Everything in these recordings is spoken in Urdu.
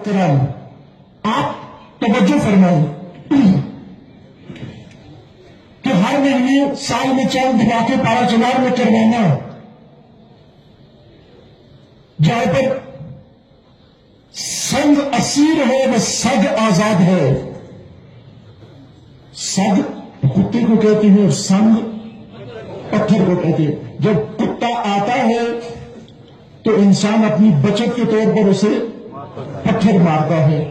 کرام آپ توجہ فرمائیں کہ ہر مہینے سال میں چند دھماکے پارا چنار میں کروانا جہاں پر سنگ اسیر ہے وہ سگ آزاد ہے. سگ کتے کو کہتے ہیں اور سنگ پتھر کو کہتے ہیں. جب کتا آتا ہے تو انسان اپنی بچت کے طور پر اسے پتھر مارتا ہے.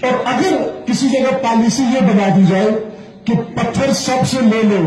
اور اگر کسی جگہ پالیسی یہ بنا دی جائے کہ پتھر سب سے لے لو،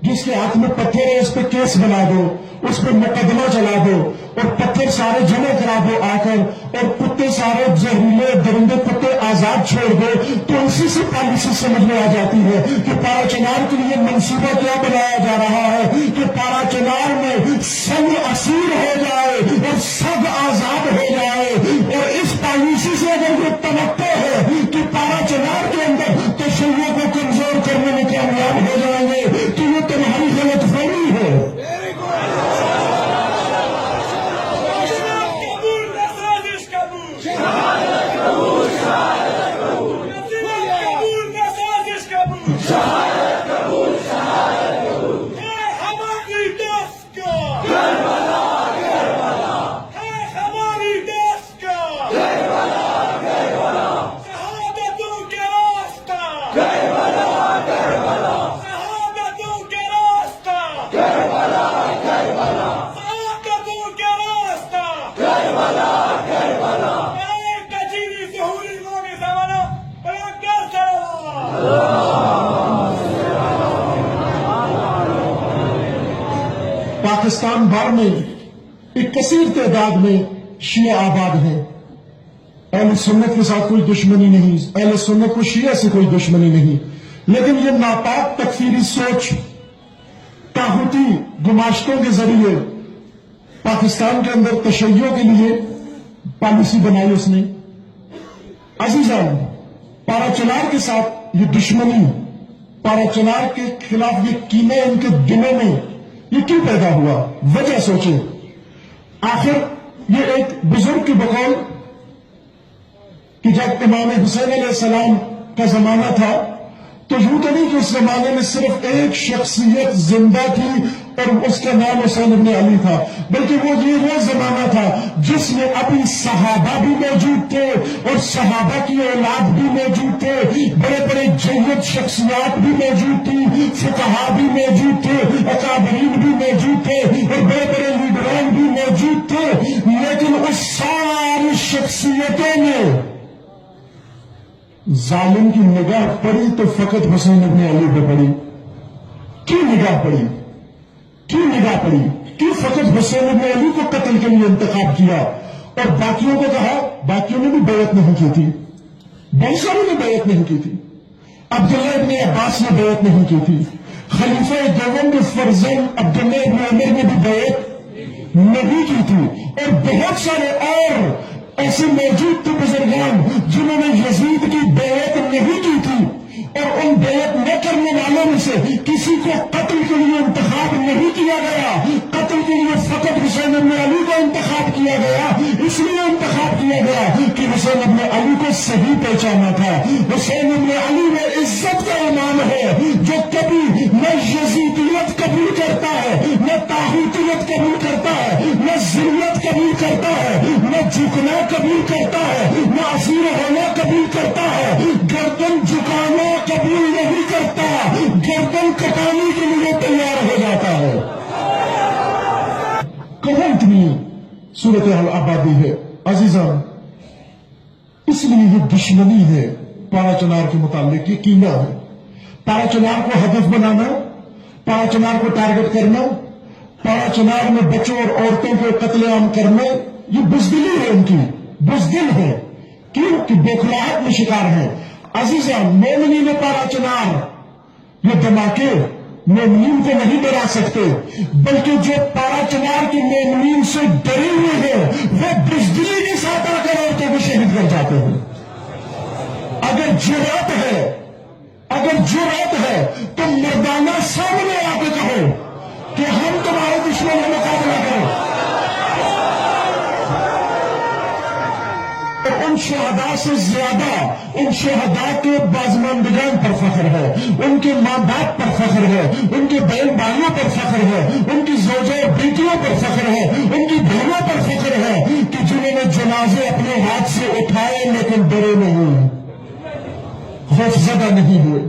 جس کے ہاتھ میں پتھر ہے اس پہ کیس بنا دو، اس پہ مقدمہ چلا دو اور پتھر سارے جمع کرا دو آ کر، اور کتے سارے زہریلے درندے کتے آزاد چھوڑ دو، تو اسی سے پالیسی سمجھ میں آ جاتی ہے کہ پارا چنار کے لیے منصوبہ کیا بنایا جا رہا ہے کہ پارا چنار میں سنگ اسیر ہو جائے اور سگ آزاد ہو جائے. اور اس پالیسی سے اگر یہ توقع ہے کہ پارا چنار کے اندر تشیع کو کمزور کرنے میں کامیاب ہو جائیں گے تو یہ تمہاری غلط فہمی ہے. پاکستان بھر میں ایک کثیر تعداد میں شیعہ آباد ہیں. اہل سنت کے ساتھ کوئی دشمنی نہیں، اہل سنت کو شیعہ سے کوئی دشمنی نہیں، لیکن یہ ناپاک تکفیری سوچ طاغوتی گماشتوں کے ذریعے پاکستان کے اندر تشیع کے لیے پالیسی بنائی اس نے. عزیزان، پارا چنار کے ساتھ یہ دشمنی، پارا چنار کے خلاف یہ کینہ ان کے دلوں میں یہ کیوں پیدا ہوا؟ وجہ سوچیں. آخر یہ ایک بزرگ کی بقول کہ جب امام حسین علیہ السلام کا زمانہ تھا تو یوں تو نہیں کہ اس زمانے میں صرف ایک شخصیت زندہ تھی اور اس کا نام حسین ابن علی تھا، بلکہ وہ زمانہ تھا جس میں ابھی صحابہ بھی موجود تھے اور صحابہ کی اولاد بھی موجود تھے، بڑے بڑے جید شخصیات بھی موجود تھی، فقہا بھی موجود تھے، اکابرین بھی موجود تھے اور بڑے بڑے لیڈران بھی موجود تھے. لیکن اس ساری شخصیتوں میں ظالم کی نگاہ پڑی تو فقط حسین ابن علی پہ پڑی. کیوں نگاہ پڑی؟ کیوں نگاہ پڑی؟ کیوں فقط حسین ابن علی کو قتل کے لیے انتخاب کیا اور باقیوں کو کہا؟ باقیوں نے بھی بیعت نہیں کی تھی، بہت ساروں نے بیعت نہیں کی تھی. عبداللہ ابن عباس نے بیعت نہیں کی تھی، خلیفہ دوم کے فرزند عبداللہ ابن عمر نے بھی بیعت نہیں کی تھی، اور بہت سارے اور ایسے موجود تھے بزرگان جنہوں نے یزید کی بیعت نہیں کی تھی. اور ان بیعت نہ کرنے والوں میں سے کسی کو قتل کے لیے انتخاب نہیں کیا گیا. قتل کے لیے فقط حسین ابن علی کو انتخاب کیا گیا. اس لیے انتخاب کیا گیا کہ حسین ابن علی کو صحیح پہچانا تھا. حسین ابن علی میں عزت کا امام ہے جو کبھی نہ یزیدیت قبول کرتا ہے، نہ طاغوتیت قبول کرتا ہے، نہ ذلت قبول کرتا ہے، نہ جھکنا قبول کرتا ہے، نہ اسیر ہونا قبول کرتا ہے. گردن جھکانا قبول نہیں کرتا، گردن کٹانے کے لیے تیار ہو جاتا ہے. کہاں اتنی صورتحال آبادی ہے عزیزان؟ اس لیے یہ دشمنی ہے پارا چنار کے متعلق، یہ کینہ ہے. پارا چنار کو ہدف بنانا، پارا چنار کو ٹارگٹ کرنا، پارا چنار میں بچوں اور عورتوں کو قتل عام کرنا، یہ بزدلی ہے، ان کی بزدل ہے. کیوں کہ بوکھلاہٹ میں شکار ہے. عزیزان، مومنین پارا چنار یہ دھماکے مومنین کو نہیں ڈرا سکتے، بلکہ جو پارا چنار کے مومنین سے ڈرے ہوئے ہیں وہ بزدلی کے ساتھ آ کر عورتوں کو شہید کر جاتے ہیں. اگر جرأت ہے تو مردانہ سامنے آ کے کہو کہ ہم تمہارے دشمن کا مقابلہ کریں. ان شہداء سے زیادہ ان شہداء کے بازماندگان پر فخر ہے، ان کے ماں باپ پر فخر ہے، ان کے بہن بھائیوں پر فخر ہے، ان کی زوجہ بیٹیوں پر فخر ہے، ان کی بہنوں پر فخر ہے کہ جنہوں نے جنازے اپنے ہاتھ سے اٹھائے لیکن ڈرے نہیں، خوفزدہ نہیں ہوئے۔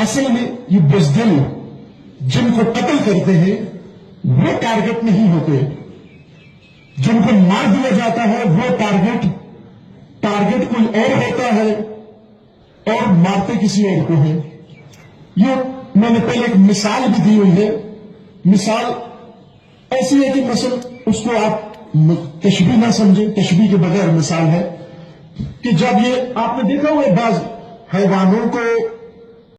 اصل میں یہ بزدل جن کو قتل کرتے ہیں وہ ٹارگٹ نہیں ہوتے، جن کو مار دیا جاتا ہے وہ ٹارگٹ کوئی اور ہوتا ہے اور مارتے کسی اور کو ہے۔ یہ میں نے پہلے ایک مثال بھی دی ہوئی ہے، مثال ایسی ہے کہ مثلا اس کو آپ تشبیہ نہ سمجھیں، تشبیہ کے بغیر مثال ہے کہ جب یہ آپ نے دیکھا ہوئے بعض حیوانوں کو